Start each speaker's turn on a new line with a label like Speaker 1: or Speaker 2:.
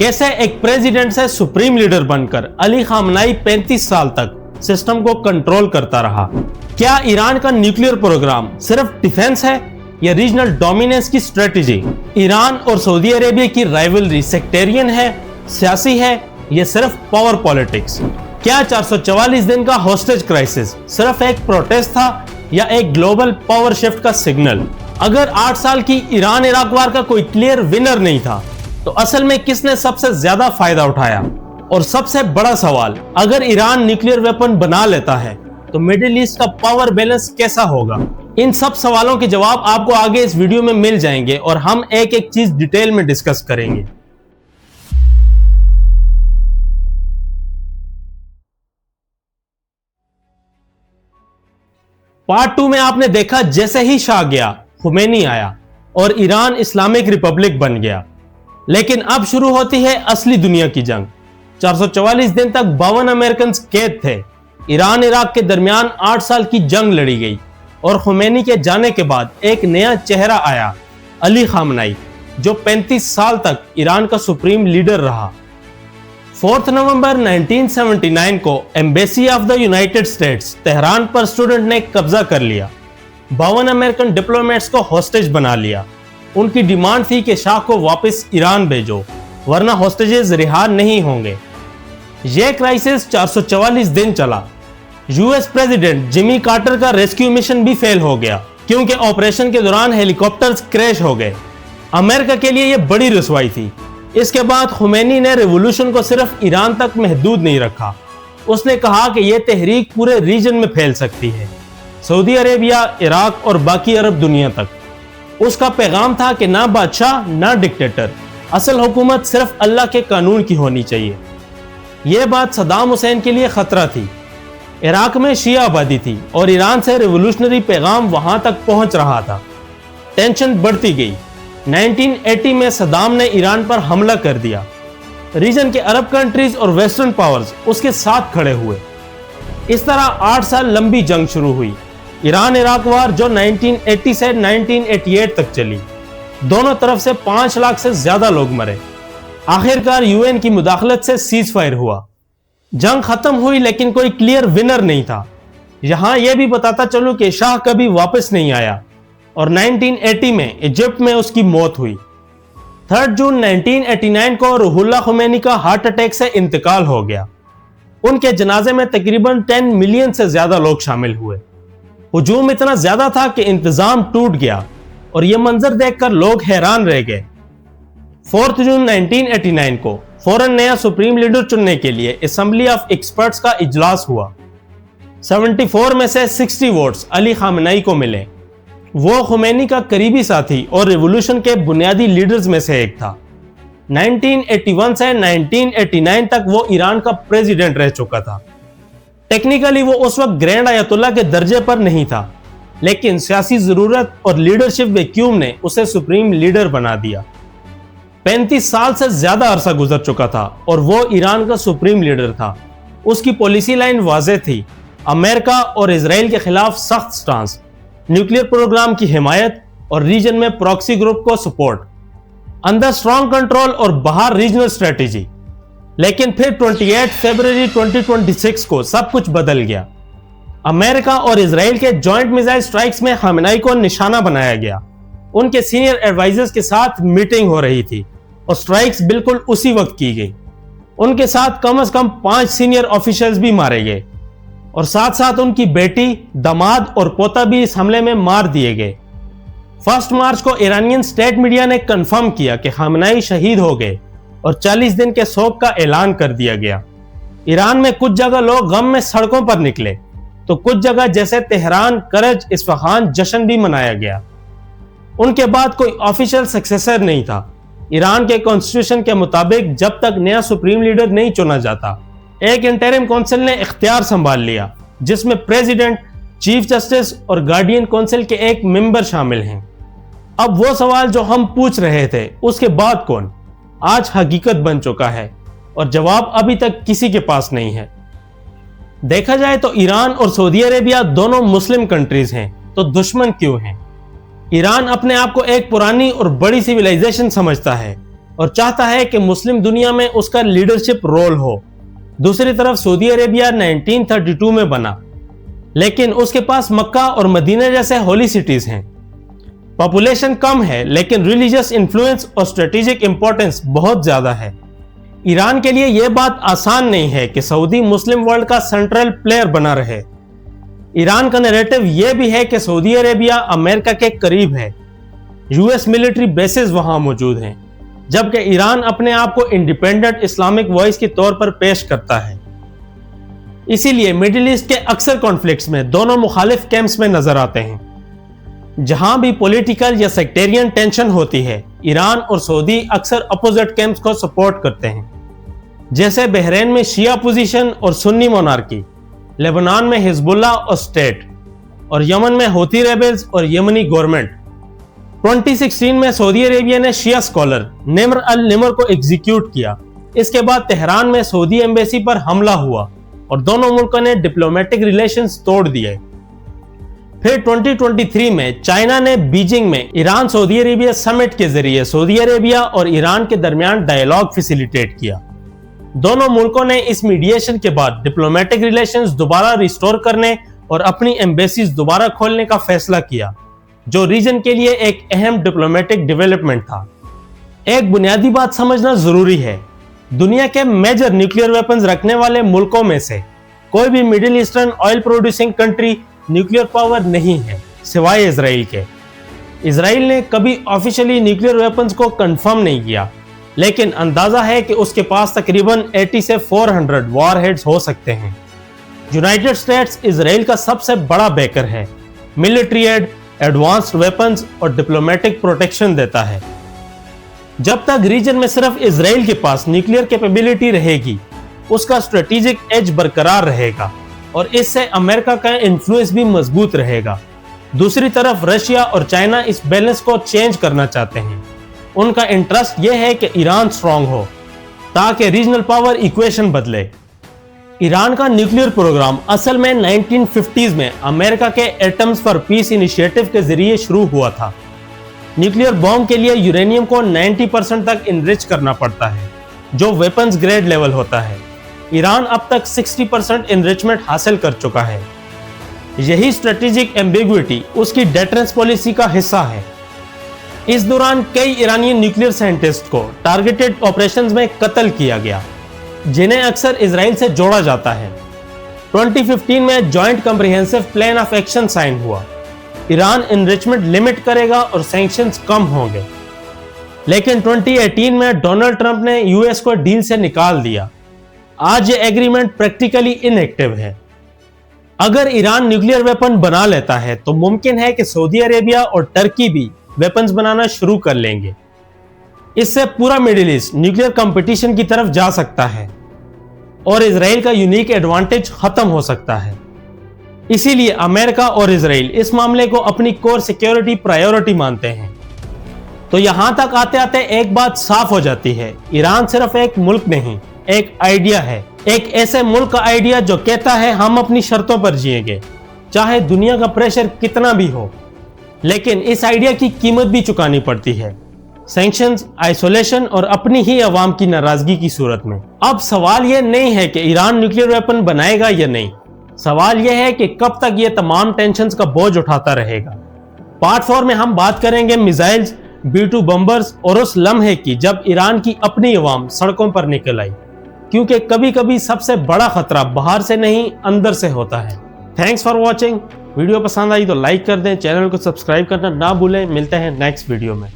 Speaker 1: कैसे एक प्रेसिडेंट से सुप्रीम लीडर बनकर अली खामनाई 35 साल तक सिस्टम को कंट्रोल करता रहा। क्या ईरान का न्यूक्लियर प्रोग्राम सिर्फ डिफेंस है या रीजनल डोमिनेंस की स्ट्रेटेजी? ईरान और सऊदी अरेबिया की राइवलरी सेक्टेरियन है, सियासी है या सिर्फ पावर पॉलिटिक्स? क्या 444 दिन का हॉस्टेज क्राइसिस सिर्फ एक प्रोटेस्ट था या एक ग्लोबल पावर शिफ्ट का सिग्नल? अगर 8 साल की ईरान इराक वार का कोई क्लियर विनर नहीं था तो असल में किसने सबसे ज्यादा फायदा उठाया? और सबसे बड़ा सवाल, अगर ईरान न्यूक्लियर वेपन बना लेता है तो मिडिल ईस्ट का पावर बैलेंस कैसा होगा? इन सब सवालों के जवाब आपको आगे इस वीडियो में मिल जाएंगे और हम एक एक चीज डिटेल में डिस्कस करेंगे। पार्ट 2 में आपने देखा जैसे ही शाह गया, खुमैनी आया और ईरान इस्लामिक रिपब्लिक बन गया। लेकिन अब शुरू होती है असली दुनिया की जंग। 444 दिन तक 52 अमेरिकन कैद थे। ईरान इराक के दरमियान 8 साल की जंग लड़ी गई और खुमैनी के जाने के बाद एक नया चेहरा आया, अली खामनाई, जो 35 साल तक ईरान का सुप्रीम लीडर रहा। 4 नवंबर 1979 को embassy of the United states Tehran पर स्टूडेंट ने कब्जा कर लिया। 52 अमेरिकन डिप्लोमेट्स को हॉस्टेज बना लिया। उनकी डिमांड थी कि शाह को वापस ईरान भेजो वरना हॉस्टेजेस रिहा नहीं होंगे। यह क्राइसिस 444 दिन चला। यूएस प्रेसिडेंट जिमी कार्टर का रेस्क्यू मिशन भी फेल हो गया क्योंकि ऑपरेशन के दौरान हेलीकॉप्टर्स क्रैश हो गए। अमेरिका के लिए यह बड़ी रुसवाई थी। इसके बाद खुमैनी ने रेवोल्यूशन को सिर्फ ईरान तक महदूद नहीं रखा। उसने कहा कि यह तहरीक पूरे रीजन में फैल सकती है, सऊदी अरेबिया, इराक और बाकी अरब दुनिया तक। उसका पैगाम था कि ना बादशाह ना डिक्टेटर, असल हुकूमत सिर्फ अल्लाह के कानून की होनी चाहिए। यह बात सद्दाम हुसैन के लिए खतरा थी। इराक में शिया आबादी थी और ईरान से रेवोल्यूशनरी पैगाम वहां तक पहुंच रहा था। टेंशन बढ़ती गई। 1980 में सद्दाम ने ईरान पर हमला कर दिया। रीजन के अरब कंट्रीज और वेस्टर्न पावर्स उसके साथ खड़े हुए। इस तरह 8 साल लंबी जंग शुरू हुई, ईरान इराक वार, जो 1980 से 1988 तक चली। दोनों तरफ से 5 लाख से ज्यादा लोग मरे। आखिरकार यूएन की मुदाखलत से सीज फायर हुआ। जंग खत्म हुई लेकिन कोई क्लियर विनर नहीं था। यहां यह भी बताता चलूं कि शाह कभी वापस नहीं आया और 1980 में इजिप्ट में उसकी मौत हुई। 3 जून 1989 को रूहुल्लाह खुमैनी का हार्ट अटैक से इंतकाल हो गया। उनके जनाजे में तकरीबन 10 मिलियन से ज्यादा लोग शामिल हुए। हुजूम इतना ज्यादा था कि इंतजाम टूट गया और यह मंजर देखकर लोग हैरान रह गए। 4 जून 1989 को फौरन नया सुप्रीम लीडर चुनने के लिए असेंबली ऑफ एक्सपर्ट्स का इजलास हुआ। 74 में से 60 वोट्स अली खामनाई को मिले। वो खुमैनी का करीबी साथी और रिवॉल्यूशन के बुनियादी लीडर्स में से एक था। 1981 से 1989 तक वो ईरान का प्रेसिडेंट रह चुका था। टेक्निकली वो उस वक्त ग्रैंड आयतुल्ला के दर्जे पर नहीं था, लेकिन सियासी जरूरत और लीडरशिप वैक्यूम ने उसे सुप्रीम लीडर बना दिया। 35 साल से ज्यादा अरसा गुजर चुका था और वो ईरान का सुप्रीम लीडर था। उसकी पॉलिसी लाइन वाज़ेह थी, अमेरिका और इजराइल के खिलाफ सख्त स्टांस, न्यूक्लियर प्रोग्राम की हिमायत और रीजन में प्रॉक्सी ग्रुप को सपोर्ट, अंदर स्ट्रॉन्ग कंट्रोल और बाहर रीजनल स्ट्रेटेजी। लेकिन फिर 28 फरवरी 2026 को सब कुछ बदल गया। अमेरिका और इजराइल के जॉइंट मिसाइल स्ट्राइक्स में खामेनेई को निशाना बनाया गया। उनके सीनियर एडवाइजर्स के साथ मीटिंग हो रही थी और स्ट्राइक्स बिल्कुल उसी वक्त की गई। उनके साथ कम से कम 5 सीनियर ऑफिशियल्स भी मारे गए और साथ साथ उनकी बेटी, दामाद और पोता भी इस हमले में मार दिए गए। 1 मार्च को ईरानियन स्टेट मीडिया ने कंफर्म किया कि खामेनेई शहीद हो गए और 40 दिन के शोक का ऐलान कर दिया गया। ईरान में कुछ जगह लोग गम में सड़कों पर निकले तो कुछ जगह जैसे तेहरान, करज, इस्फहान जश्न भी मनाया गया। उनके बाद कोई ऑफिशियल सक्सेसर नहीं था। ईरान के कॉन्स्टिट्यूशन के मुताबिक जब तक नया सुप्रीम लीडर नहीं चुना जाता, एक इंटरिम काउंसिल ने इख्तियार संभाल लिया जिसमें प्रेसिडेंट, चीफ जस्टिस और गार्डियन काउंसिल के एक मेंबर शामिल हैं। अब वो सवाल जो हम पूछ रहे थे, उसके बाद कौन, आज हकीकत बन चुका है और जवाब अभी तक किसी के पास नहीं है। देखा जाए तो ईरान और सऊदी अरेबिया दोनों मुस्लिम कंट्रीज हैं, तो दुश्मन क्यों हैं? ईरान अपने आप को एक पुरानी और बड़ी सिविलाइजेशन समझता है اور چاہتا ہے کہ مسلم دنیا میں اس کا لیڈرشپ رول ہو۔ دوسری طرف سعودی عربیہ 1932 میں بنا، لیکن اس کے پاس مکہ اور مدینہ جیسے ہولی سٹیز ہیں۔ پاپولیشن کم ہے لیکن ریلیجیس انفلوئنس اور اسٹریٹجک امپورٹنس بہت زیادہ ہے۔ ایران کے لیے یہ بات آسان نہیں ہے کہ سعودی مسلم ورلڈ کا سینٹرل پلیئر بنا رہے۔ ایران کا نیریٹو یہ بھی ہے کہ سعودی عربیہ امریکہ کے قریب ہے، یو ایس ملٹری بیسز وہاں موجود ہیں، جبکہ ایران اپنے آپ کو انڈیپینڈنٹ اسلامک وائس کے طور پر پیش کرتا ہے۔ اسی لیے مڈل ایسٹ کے اکثر کانفلکٹس میں دونوں مخالف کیمپس میں نظر آتے ہیں۔ جہاں بھی پولیٹیکل یا سیکٹیرین ٹینشن ہوتی ہے، ایران اور سعودی اکثر اپوزٹ کیمپس کو سپورٹ کرتے ہیں، جیسے بحرین میں شیعہ پوزیشن اور سنی مونارکی، لیبنان میں حزب اللہ اور اسٹیٹ، اور یمن میں ہوتی ریبلز اور یمنی گورنمنٹ۔ 2016 میں سعودی عربیہ نے شیعہ اسکالر نمر النمر کو ایگزیکیوٹ کیا۔ اس کے بعد تہران میں سعودی ایمبیسی پر حملہ ہوا اور دونوں ملکوں نے ڈپلومیٹک ریلیشنز توڑ دیے۔ پھر 2023 میں چائنا نے بیجنگ میں ایران سعودی عربیہ سمٹ کے ذریعے سعودی عربیہ اور ایران کے درمیان ڈائیلاگ فیسیلیٹیٹ کیا۔ دونوں ملکوں نے اس میڈیشن کے بعد ڈپلومیٹک ریلیشنز دوبارہ ریسٹور کرنے اور اپنی ایمبیسیز دوبارہ کھولنے کا فیصلہ کیا، جو ریجن کے لیے ایک اہم ڈپلومیٹک ڈیولپمنٹ تھا۔ ایک بنیادی بات سمجھنا ضروری ہے، دنیا کے میجر نیوکلیئر ویپنز رکھنے والے ملکوں میں سے کوئی بھی middle eastern oil producing country nuclear power نہیں ہے سوائے اسرائیل کے۔ اسرائیل نے کبھی آفیشلی نیوکلیئر ویپنز کو کنفرم نہیں کیا، لیکن اندازہ ہے کہ اس کے پاس تقریباً 80 سے 400 وار ہیڈز ہو سکتے ہیں۔ یونائٹڈ اسٹیٹس اسرائیل کا سب سے بڑا بیکر ہے، ملٹری ایڈ، ایڈوانسڈ ویپنز اور ڈپلومیٹک پروٹیکشن دیتا ہے۔ جب تک ریجن میں صرف اسرائیل کے پاس نیوکلیئر کیپیبلٹی رہے گی، اس کا اسٹریٹجک ایج برقرار رہے گا اور اس سے امریکہ کا انفلوئنس بھی مضبوط رہے گا۔ دوسری طرف رشیا اور چائنا اس بیلنس کو چینج کرنا چاہتے ہیں۔ ان کا انٹرسٹ یہ ہے کہ ایران سٹرونگ ہو تاکہ ریجنل پاور ایکویشن بدلے۔ ایران کا نیوکلیئر پروگرام اصل میں 1950s میں امریکہ کے ایٹمز فار پیس انیشیٹو کے ذریعے شروع ہوا تھا۔ نیوکلیئر بوم کے لیے یورینیم کو 90% تک انرچ کرنا پڑتا ہے، جو ویپنز گریڈ لیول ہوتا ہے۔ ایران اب تک 60% انریچمنٹ حاصل کر چکا ہے۔ یہی اسٹریٹجک ایمبیگوٹی اس کی ڈیٹرنس پالیسی کا حصہ ہے۔ اس دوران کئی ایرانی نیوکلیئر سائنٹسٹ کو ٹارگیٹڈ آپریشنز میں قتل کیا گیا، جنہیں اکثر اسرائیل سے جوڑا جاتا ہے۔ 2015 میں joint comprehensive plan of action sign ہوا۔ ایران انریچمنٹ لمٹ کرے گا اور سینکشنز کم ہوں گے، لیکن 2018 میں ڈونلڈ ٹرمپ نے یو ایس کو ڈیل سے نکال دیا۔ آج یہ ایگریمنٹ پریکٹیکلی ان ایکٹیو ہے۔ اگر ایران نیوکلیئر ویپن بنا لیتا ہے تو ممکن ہے کہ سعودی عربیہ اور ٹرکی بھی ویپنز بنانا شروع کر لیں گے۔ اس سے پورا مڈل ایسٹ نیوکلیئر کمپٹیشن کی طرف جا سکتا ہے اور اسرائیل کا یونیک ایڈوانٹیج ختم ہو سکتا ہے۔ اسی لیے امریکہ اور اسرائیل اس معاملے کو اپنی کور سیکیورٹی پرائیورٹی مانتے ہیں۔ تو یہاں تک آتے آتے ایک بات صاف ہو جاتی ہے، ایران صرف ایک ملک نہیں، ایک آئیڈیا ہے، ایک ایسے ملک کا آئیڈیا جو کہتا ہے ہم اپنی شرطوں پر جئیں گے، چاہے دنیا کا پریشر کتنا بھی ہو۔ لیکن اس آئیڈیا کی قیمت بھی چکانی پڑتی ہے، سینکشنز، آئسولیشن اور اپنی ہی عوام کی ناراضگی کی صورت میں۔ اب سوال یہ نہیں ہے کہ ایران نیوکلیئر ویپن بنائے گا یا نہیں، سوال یہ ہے کہ کب تک یہ تمام ٹینشنز کا بوجھ اٹھاتا رہے گا۔ پارٹ 4 میں ہم بات کریں گے میزائلز، B-2 بمبرز اور اس لمحے کی جب ایران کی اپنی عوام سڑکوں پر نکل آئی، کیونکہ کبھی کبھی سب سے بڑا خطرہ باہر سے نہیں اندر سے ہوتا ہے۔ Thanks for watching. ویڈیو پسند آئی تو لائک کر دیں، چینل کو سبسکرائب کرنا نہ بھولیں۔ ملتے ہیں نیکسٹ ویڈیو میں۔